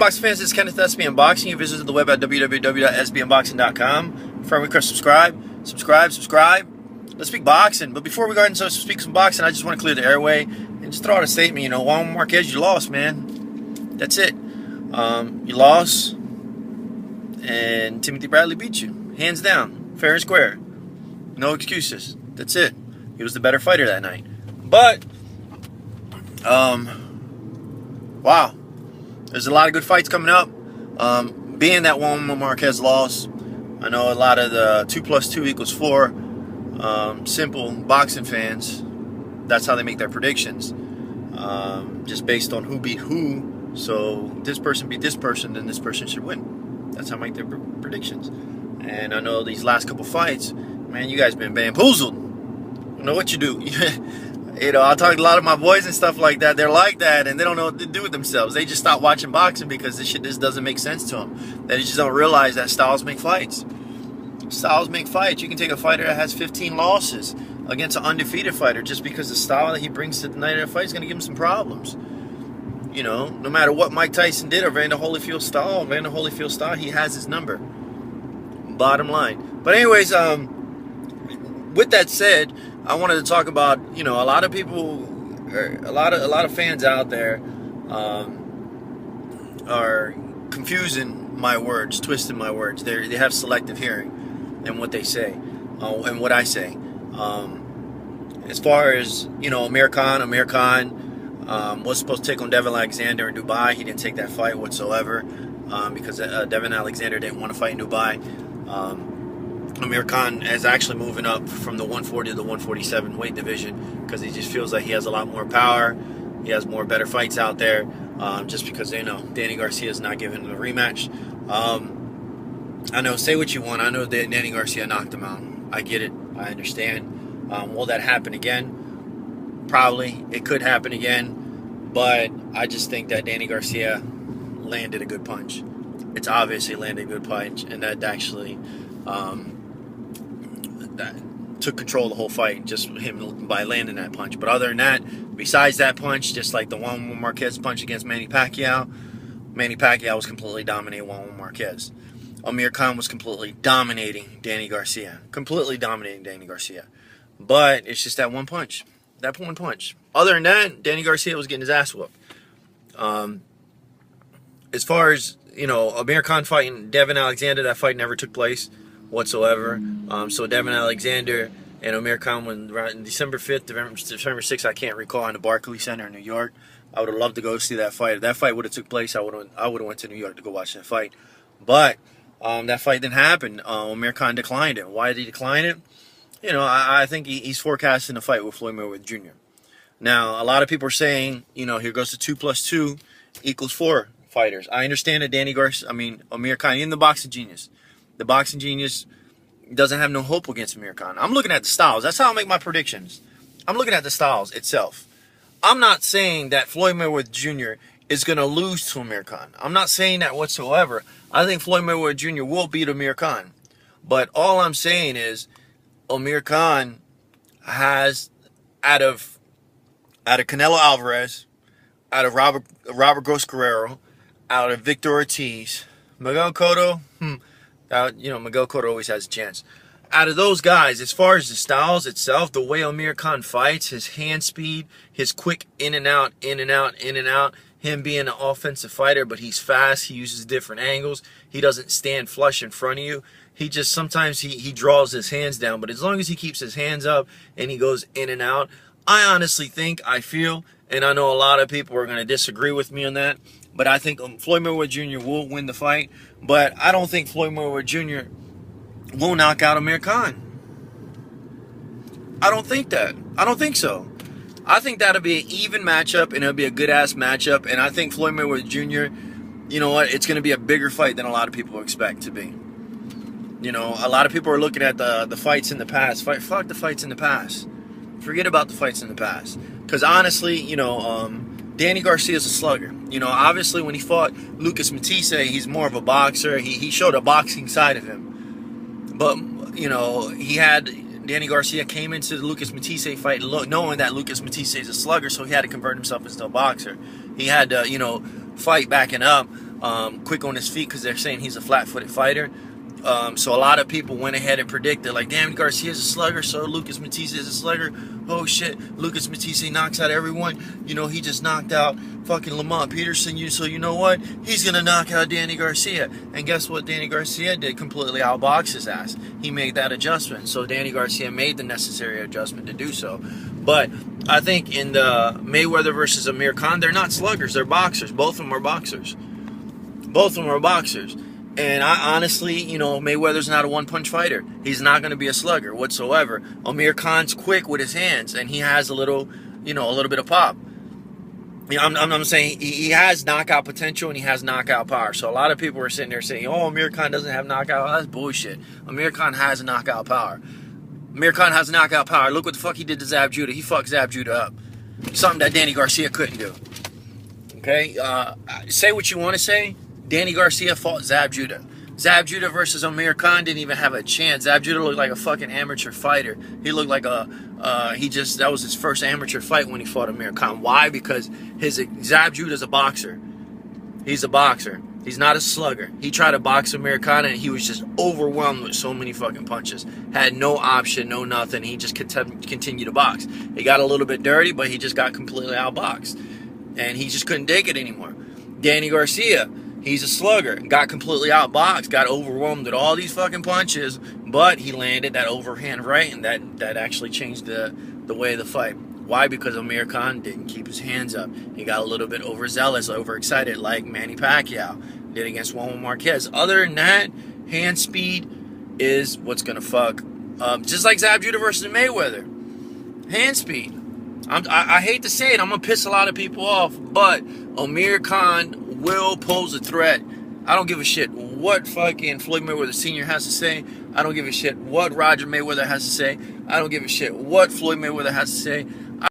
Boxing fans, this is Kenneth SB Unboxing. You visited the web at www.sbunboxing.com. Friend request subscribe. Let's speak boxing. But before we go ahead and speak some boxing, I just want to clear the airway and just throw out a statement. Juan Marquez, you lost, man. That's it. You lost, and Timothy Bradley beat you, hands down, fair and square. No excuses. That's it. He was the better fighter that night. But, wow. There's a lot of good fights coming up. Being that Juan Marquez lost, I know a lot of the 2 + 2 = 4 simple boxing fans, that's how they make their predictions. Just based on who beat who. So this person beat this person, then this person should win. That's how I make their predictions. And I know these last couple fights, man, you guys been bamboozled. You know what you do. I talk to a lot of my boys and stuff like that. They're like that, and they don't know what to do with themselves. They just stop watching boxing because this shit just doesn't make sense to them. They just don't realize that styles make fights. Styles make fights. You can take a fighter that has 15 losses against an undefeated fighter just because the style that he brings to the night of the fight is going to give him some problems. No matter what Mike Tyson did or Vander Holyfield style, he has his number. Bottom line. But anyways, with that said, I wanted to talk about, a lot of people, a lot of fans out there are confusing my words, twisting my words. They have selective hearing in what they say and what I say. As far as, Amir Kahn was supposed to take on Devin Alexander in Dubai. He didn't take that fight whatsoever because Devin Alexander didn't want to fight in Dubai. Amir Kahn is actually moving up from the 140 to the 147 weight division because he just feels like he has a lot more power. He has better fights out there just because they know Danny Garcia is not giving him a rematch. I know, say what you want. I know that Danny Garcia knocked him out. I get it. I understand. Will that happen again? Probably. It could happen again. But I just think that Danny Garcia landed a good punch. It's obviously landed a good punch, and that actually that took control of the whole fight, just him by landing that punch. But other than that, besides that punch, just like the Juan Marquez punch against Manny Pacquiao was completely dominating Juan Marquez. Amir Kahn was completely dominating Danny Garcia. But it's just that one punch. Other than that, Danny Garcia was getting his ass whooped. As far as, Amir Kahn fighting Devin Alexander, that fight never took place whatsoever. So Devin Alexander and Amir Kahn went around December 5th, December 6th, I can't recall, in the Barclays Center in New York. I would have loved to go see that fight. If that fight would have took place, I would have went to New York to go watch that fight. But that fight didn't happen. Amir Kahn declined it. Why did he decline it? I think he's forecasting a fight with Floyd Mayweather Jr. Now, a lot of people are saying, here goes to 2 + 2 = 4 fighters. I understand that Amir Kahn, in the boxing genius. The boxing genius doesn't have no hope against Amir Kahn. I'm looking at the styles. That's how I make my predictions. I'm looking at the styles itself. I'm not saying that Floyd Mayweather Jr. is going to lose to Amir Kahn. I'm not saying that whatsoever. I think Floyd Mayweather Jr. will beat Amir Kahn. But all I'm saying is Amir Kahn has, out of Canelo Alvarez, out of Robert Guerrero, out of Victor Ortiz, Miguel Cotto, Miguel Cotto always has a chance. Out of those guys, as far as the styles itself, the way Amir Kahn fights, his hand speed, his quick in and out, him being an offensive fighter, but he's fast, he uses different angles, he doesn't stand flush in front of you. He just, sometimes he draws his hands down, but as long as he keeps his hands up and he goes in and out, I honestly think, I feel, and I know a lot of people are going to disagree with me on that, but I think Floyd Mayweather Jr. will win the fight, but I don't think Floyd Mayweather Jr. will knock out Amir Kahn. I don't think that. I don't think so. I think that'll be an even matchup, and it'll be a good-ass matchup, and I think Floyd Mayweather Jr., it's going to be a bigger fight than a lot of people expect to be. A lot of people are looking at the fights in the past. Fuck the fights in the past. Forget about the fights in the past. Because honestly, Danny Garcia is a slugger. Obviously when he fought Lucas Matisse, he's more of a boxer. He showed a boxing side of him. But, Danny Garcia came into the Lucas Matisse fight knowing that Lucas Matisse is a slugger, so he had to convert himself into a boxer. He had to, fight backing up. quick on his feet because they're saying he's a flat-footed fighter. So a lot of people went ahead and predicted, like, damn, Garcia's a slugger, so Lucas Matisse is a slugger. Oh, shit, Lucas Matisse knocks out everyone. You know, he just knocked out fucking Lamont Peterson, so you know what? He's going to knock out Danny Garcia. And guess what Danny Garcia did? Completely outbox his ass. He made that adjustment. So Danny Garcia made the necessary adjustment to do so. But I think in the Mayweather versus Amir Khan, they're not sluggers, they're boxers. Both of them are boxers. Both of them are boxers. And I honestly, you know, Mayweather's not a one-punch fighter. He's not going to be a slugger whatsoever. Amir Khan's quick with his hands, and he has a little, you know, a little bit of pop. You know, I'm saying he has knockout potential and he has knockout power. So a lot of people are sitting there saying, oh, Amir Khan doesn't have knockout. Oh, that's bullshit. Amir Khan has knockout power. Amir Khan has knockout power. Look what the fuck he did to Zab Judah. He fucked Zab Judah up. Something that Danny Garcia couldn't do. Okay? Say what you want to say. Danny Garcia fought Zab Judah. Zab Judah versus Amir Khan didn't even have a chance. Zab Judah looked like a fucking amateur fighter. He looked like that was his first amateur fight when he fought Amir Khan. Why? Because Zab Judah's a boxer. He's a boxer. He's not a slugger. He tried to box Amir Khan and he was just overwhelmed with so many fucking punches. Had no option, no nothing. He just continued to box. He got a little bit dirty, but he just got completely outboxed. And he just couldn't take it anymore. Danny Garcia, he's a slugger. Got completely outboxed. Got overwhelmed with all these fucking punches. But he landed that overhand right, and that actually changed the way of the fight. Why? Because Amir Khan didn't keep his hands up. He got a little bit overzealous, overexcited, like Manny Pacquiao did against Juan Marquez. Other than that, hand speed is what's going to fuck. Just like Zab Judah versus Mayweather. Hand speed. I hate to say it, I'm going to piss a lot of people off, but Amir Khan will pose a threat. I don't give a shit what fucking Floyd Mayweather Sr. has to say. I don't give a shit what Roger Mayweather has to say. I don't give a shit what Floyd Mayweather has to say.